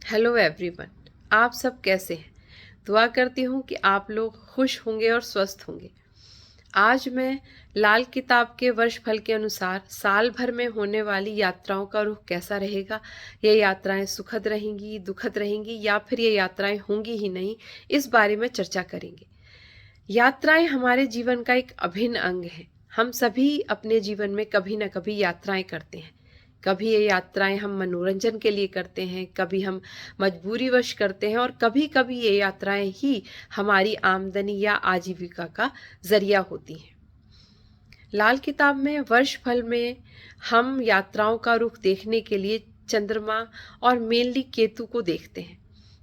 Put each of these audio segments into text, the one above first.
Hello everyone. आप सब कैसे हैं? दुआ करती हूँ कि आप लोग खुश होंगे और स्वस्थ होंगे। आज मैं लाल किताब के वर्ष फल के अनुसार साल भर में होने वाली यात्राओं का रुख कैसा रहेगा, ये यात्राएं सुखद रहेंगी, दुखद रहेंगी या फिर ये यात्राएं होंगी ही नहीं, इस बारे में चर्चा करेंगे। यात्राएं हमारे जीवन का एक अभिन्न अंग है। हम सभी अपने जीवन में कभी न कभी यात्राएं करते हैं। कभी ये यात्राएं हम मनोरंजन के लिए करते हैं, कभी हम मजबूरीवश करते हैं और कभी कभी ये यात्राएं ही हमारी आमदनी या आजीविका का जरिया होती हैं। लाल किताब में वर्ष फल में हम यात्राओं का रुख देखने के लिए चंद्रमा और मेनली केतु को देखते हैं।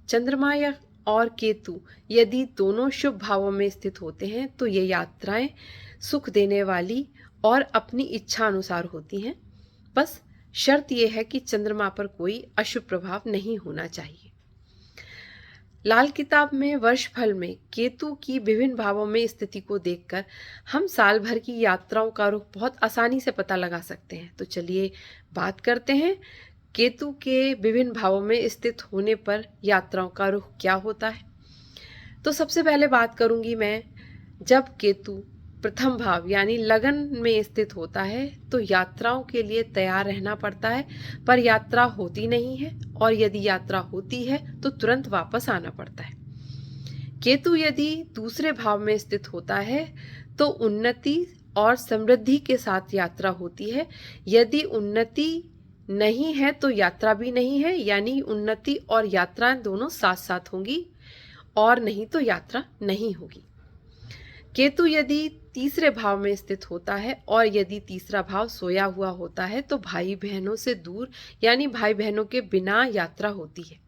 चंद्रमा या और केतु यदि दोनों शुभ भावों में स्थित होते हैं तो ये यात्राएं सुख देने वाली और अपनी इच्छा अनुसार होती हैं। बस शर्त यह है कि चंद्रमा पर कोई अशुभ प्रभाव नहीं होना चाहिए। लाल किताब में वर्ष फल में केतु की विभिन्न भावों में स्थिति को देखकर हम साल भर की यात्राओं का रुख बहुत आसानी से पता लगा सकते हैं। तो चलिए बात करते हैं केतु के विभिन्न भावों में स्थित होने पर यात्राओं का रुख क्या होता है। तो सबसे पहले बात करूंगी मैं, जब केतु प्रथम भाव यानी लगन में स्थित होता है तो यात्राओं के लिए तैयार रहना पड़ता है, पर यात्रा होती नहीं है, और यदि यात्रा होती है तो तुरंत वापस आना पड़ता है। केतु यदि दूसरे भाव में स्थित होता है तो उन्नति और समृद्धि के साथ यात्रा होती है। यदि उन्नति नहीं है तो यात्रा भी नहीं है, यानी उन्नति और यात्राएं दोनों साथ साथ होंगी, और नहीं तो यात्रा नहीं होगी। केतु यदि तीसरे भाव में स्थित होता है और यदि तीसरा भाव सोया हुआ होता है तो भाई बहनों से दूर यानी भाई बहनों के बिना यात्रा होती है।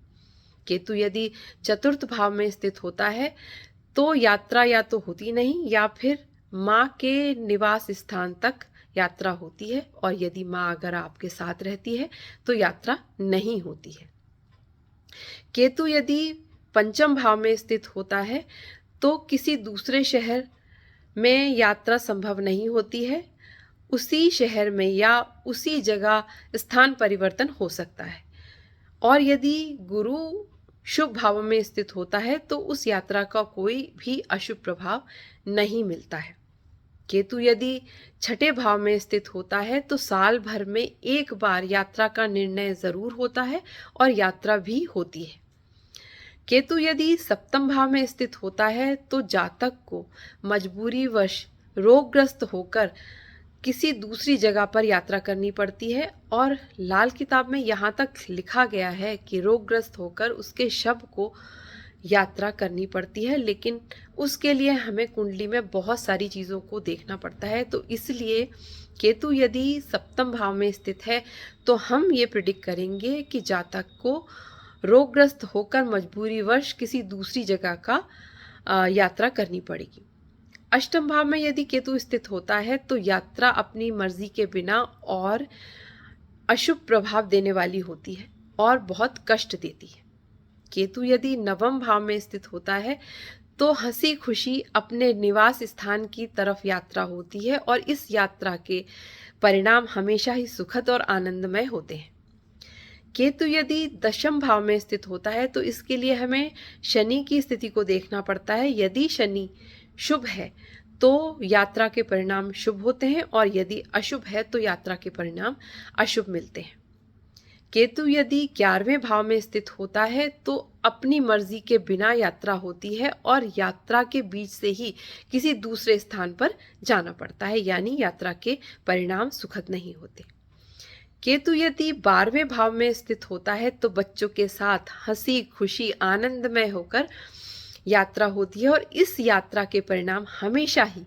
केतु यदि चतुर्थ भाव में स्थित होता है तो यात्रा या तो होती नहीं या फिर माँ के निवास स्थान तक यात्रा होती है, और यदि माँ अगर आपके साथ रहती है तो यात्रा नहीं होती है। केतु यदि पंचम भाव में स्थित होता है तो किसी दूसरे शहर में यात्रा संभव नहीं होती है। उसी शहर में या उसी जगह स्थान परिवर्तन हो सकता है। और यदि गुरु शुभ भाव में स्थित होता है तो उस यात्रा का कोई भी अशुभ प्रभाव नहीं मिलता है। केतु यदि छठे भाव में स्थित होता है तो साल भर में एक बार यात्रा का निर्णय जरूर होता है और यात्रा भी होती है। केतु यदि सप्तम भाव में स्थित होता है तो जातक को मजबूरीवश रोगग्रस्त होकर किसी दूसरी जगह पर यात्रा करनी पड़ती है, और लाल किताब में यहाँ तक लिखा गया है कि रोगग्रस्त होकर उसके शव को यात्रा करनी पड़ती है, लेकिन उसके लिए हमें कुंडली में बहुत सारी चीज़ों को देखना पड़ता है। तो इसलिए केतु यदि सप्तम भाव में स्थित है तो हम ये प्रिडिक्ट करेंगे कि जातक को रोगग्रस्त होकर मजबूरीवश किसी दूसरी जगह का यात्रा करनी पड़ेगी। अष्टम भाव में यदि केतु स्थित होता है तो यात्रा अपनी मर्जी के बिना और अशुभ प्रभाव देने वाली होती है और बहुत कष्ट देती है। केतु यदि नवम भाव में स्थित होता है तो हंसी खुशी अपने निवास स्थान की तरफ यात्रा होती है, और इस यात्रा के परिणाम हमेशा ही सुखद और आनंदमय होते हैं। केतु यदि दशम भाव में स्थित होता है तो इसके लिए हमें शनि की स्थिति को देखना पड़ता है। यदि शनि शुभ है तो यात्रा के परिणाम शुभ होते हैं, और यदि अशुभ है तो यात्रा के परिणाम अशुभ मिलते हैं। केतु यदि 11वें भाव में स्थित होता है तो अपनी मर्जी के बिना यात्रा होती है, और यात्रा के बीच से ही किसी दूसरे स्थान पर जाना पड़ता है, यानी यात्रा के परिणाम सुखद नहीं होते। केतु यदि 12वें भाव में स्थित होता है तो बच्चों के साथ हंसी खुशी आनंदमय होकर यात्रा होती है, और इस यात्रा के परिणाम हमेशा ही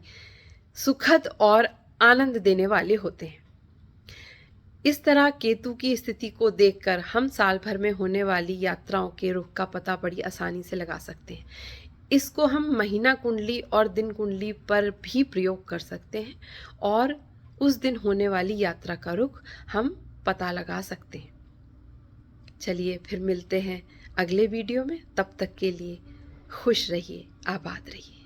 सुखद और आनंद देने वाले होते हैं। इस तरह केतु की स्थिति को देखकर हम साल भर में होने वाली यात्राओं के रुख का पता बड़ी आसानी से लगा सकते हैं। इसको हम महीना कुंडली और दिन कुंडली पर भी प्रयोग कर सकते हैं, और उस दिन होने वाली यात्रा का रुख हम पता लगा सकते हैं। चलिए फिर मिलते हैं अगले वीडियो में। तब तक के लिए खुश रहिए, आबाद रहिए।